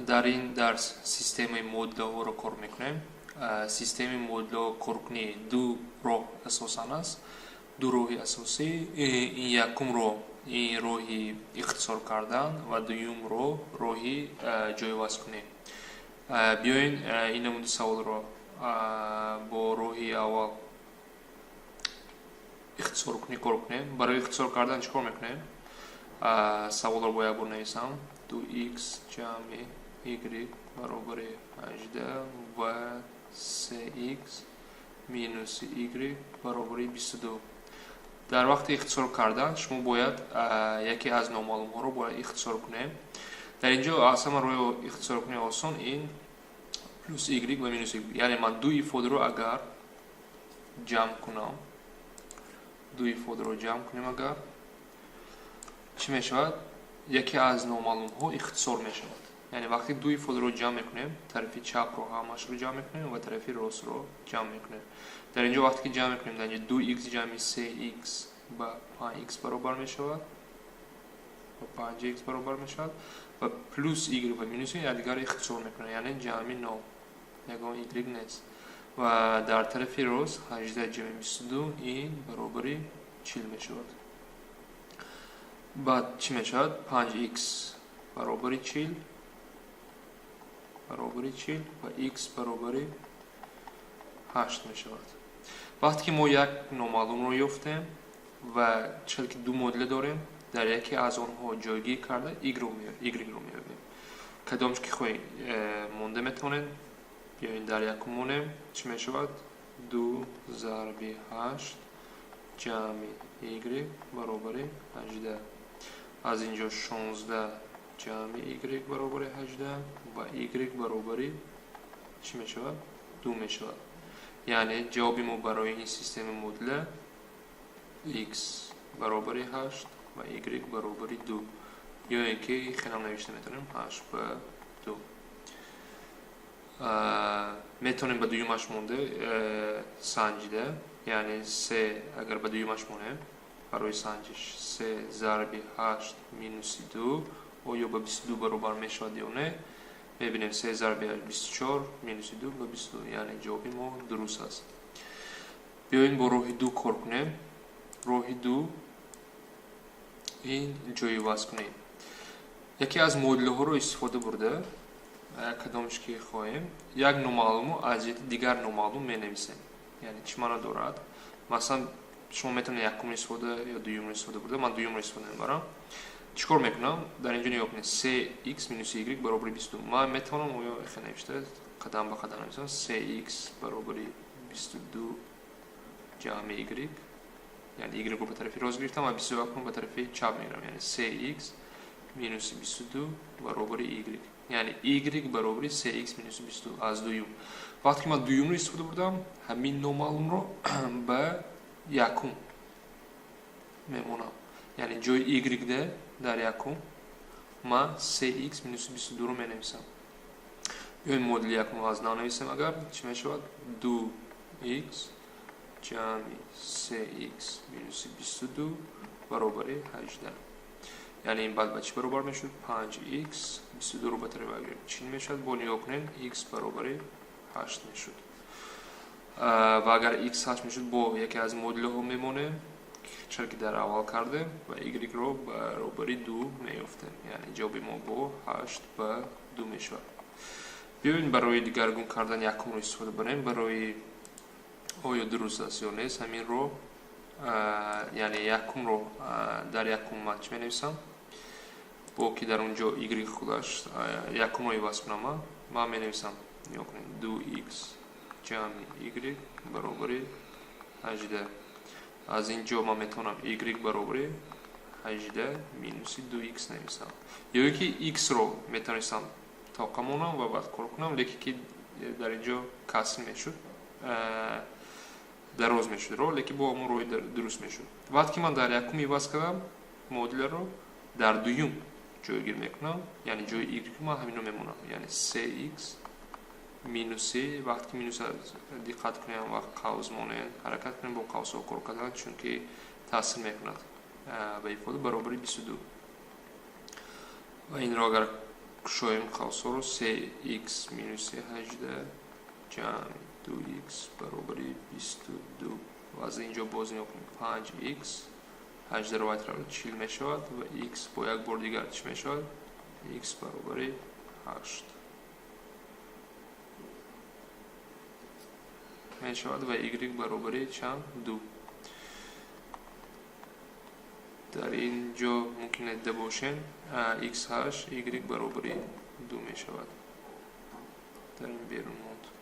در این درس سیستم مدل‌ها رو کار میکنیم. سیستم مدل‌ها کارکنی دو راه اساساً است. دو راه اساسی. این یکم راه این راهی اختصار کردن و دوم راهی جایگزین کنی. بیاین این نمونه سوال رو با راهی اول اختصار کنی کار کنیم. برای اختصار کردن چیکار میکنیم؟ سوال رو باید بنویسم. 2x جمع y برابر 18 و 3x مینوس y برابر 22. در وقت اختصار کردن شما باید یکی از نامعلوم ها رو باید اختصار کنیم. در اینجا اصلا روی اختصار کنی آسان این پلوس y و مینوس y. یعنی من دو ifade رو اگر جمع کنم، دو ifade رو جمع کنیم اگر چی می شود؟ یکی از نامعلوم ها اختصار می شود. یعنی وقتی دو ifade رو جمع میکنیم، طرف چپ رو همش رو جمع میکنیم و طرف راست رو جمع میکنیم. در اینجا وقتی که جمع میکنیم، در اینجا 2x جمع 3x با 5x برابر می شود و 5x برابر می شود و پلوس y و مینوس y دیگر اختصار میکنه، یعنی جمع 9 نگاه y نیست. و در طرف راست 18 جمع 22 این برابری 40 می شود. بعد چی می شود؟ 5x برابری 40 و x برابری 8 می شود. وقتی که ما یک نامعلوم رو یافتیم و چون که دو مدل داریم، در یکی از آنها جایگزین کرده y رو می‌یابیم. کدامش که خواهی مونده میتونید بیاین در یک مونیم چی می شود؟ 2 ضرب 8 جمع y برابر 18. از اینجا 16 جمع y برابر 18 و y برابر چی می شود؟ 2 می شود. یعنی جواب ما برای این سیستم مدل x برابر 8 و y برابر 2 یا اینکه خیلی نوشته میتونیم 8 به 2. میتونیم به دویمش مونده سنجیده، یعنی 3 اگر به دویمش مونه برای سنجش 3 ضرب 8 مینوس 2 آیا به 22 برابر میشود یا نه. میبینیم 3 ضرب 24 مینوس 2 به 22، یعنی جواب ما درست است. بیاین با راه دو کار کنیم. راه دو این جایگزین کنیم. یکی از مدل ها رو استفاده برده کدامش که خواهیم یک نامعلوم رو از دیگر نامعلوم می نویسیم. یعنی چی معنی دارد؟ مثلا شما میتونید یکم استفاده یا دوم استفاده برده. من دوم استفاده میبرم. چیکار میکنم؟ در اینجا نگاه کنید 3x مینوس y برابر 22. من میتونم اویا خیلی نوشته قدم به قدم نویسم. 3x برابر 22 جمع y، یعنی y رو به طرف راست گرفتم و 22 رو به طرف چپ میگیرم، یعنی 3x مینوس 22 برابر y، یعنی y برابر 3x مینوس 22 از دوم. وقتی که من دوم رو استفاده بردم همین نامعلوم رو به یکم میمونم، یعنی جای y ده در یکم من 3x مینوس 22 رو مینویسم. این مدل یکم از ننویسم اگر چی میشود؟ 2x جمع 3x مینوس 22 برابر 18. یعنی این بعد به چی برابر میشود؟ 5x 22 رو به طرف بگیریم چی میشود؟ با نگاه کنین x برابر 8 میشود و اگر x 8 میشود با یکی از مدل ها میمونه چرا که در اول کرده و y رو برابر 2 میافتیم، یعنی جواب ما با 8 به 2 میشود. بیاین برای دیگرگون کردن یکم رو استفاده بریم. برای آیا درست است یا نیست همین رو یعنی یکم رو در یکم من چی می نویسم با که در اونجا y خودش یکم رو عوض کنم من می نویسم 2x جمع y برابر 18. از اینجا من میتونم y برابر 18 مینوس 2x نویسم یا یکی x رو میتونستم تا کمونم و بعد کار کنم، لیکن که در اینجا کسر میشد دراز میشد رو، لیکن با همون روی درست میشد. وقتی که من در یکم عوض کردم مدل رو در دوم جایگیر میکنم، یعنی جای y من همین رو میمونم، یعنی 3x مینوس وقتی که مینوس دقت کنیم وقت قوس مونه حرکت کنیم با قوس ها کار کردن چون که تاثیر میکند و ifade برابر 22 و این را اگر кушоем халсоро 3x минуси 18 ҷамъи 2x баробари 22 ва аз инҷо боз нигоҳ кунем 5x 18 вайтравад 40 мешавад ва x бо як бор дигар чӣ мешавад x баробари 8 мешавад ва y баробари чанд 2. дар инҷо мумкин дида бошем x8 y баробари 2 мешавад. дар ин берун монд.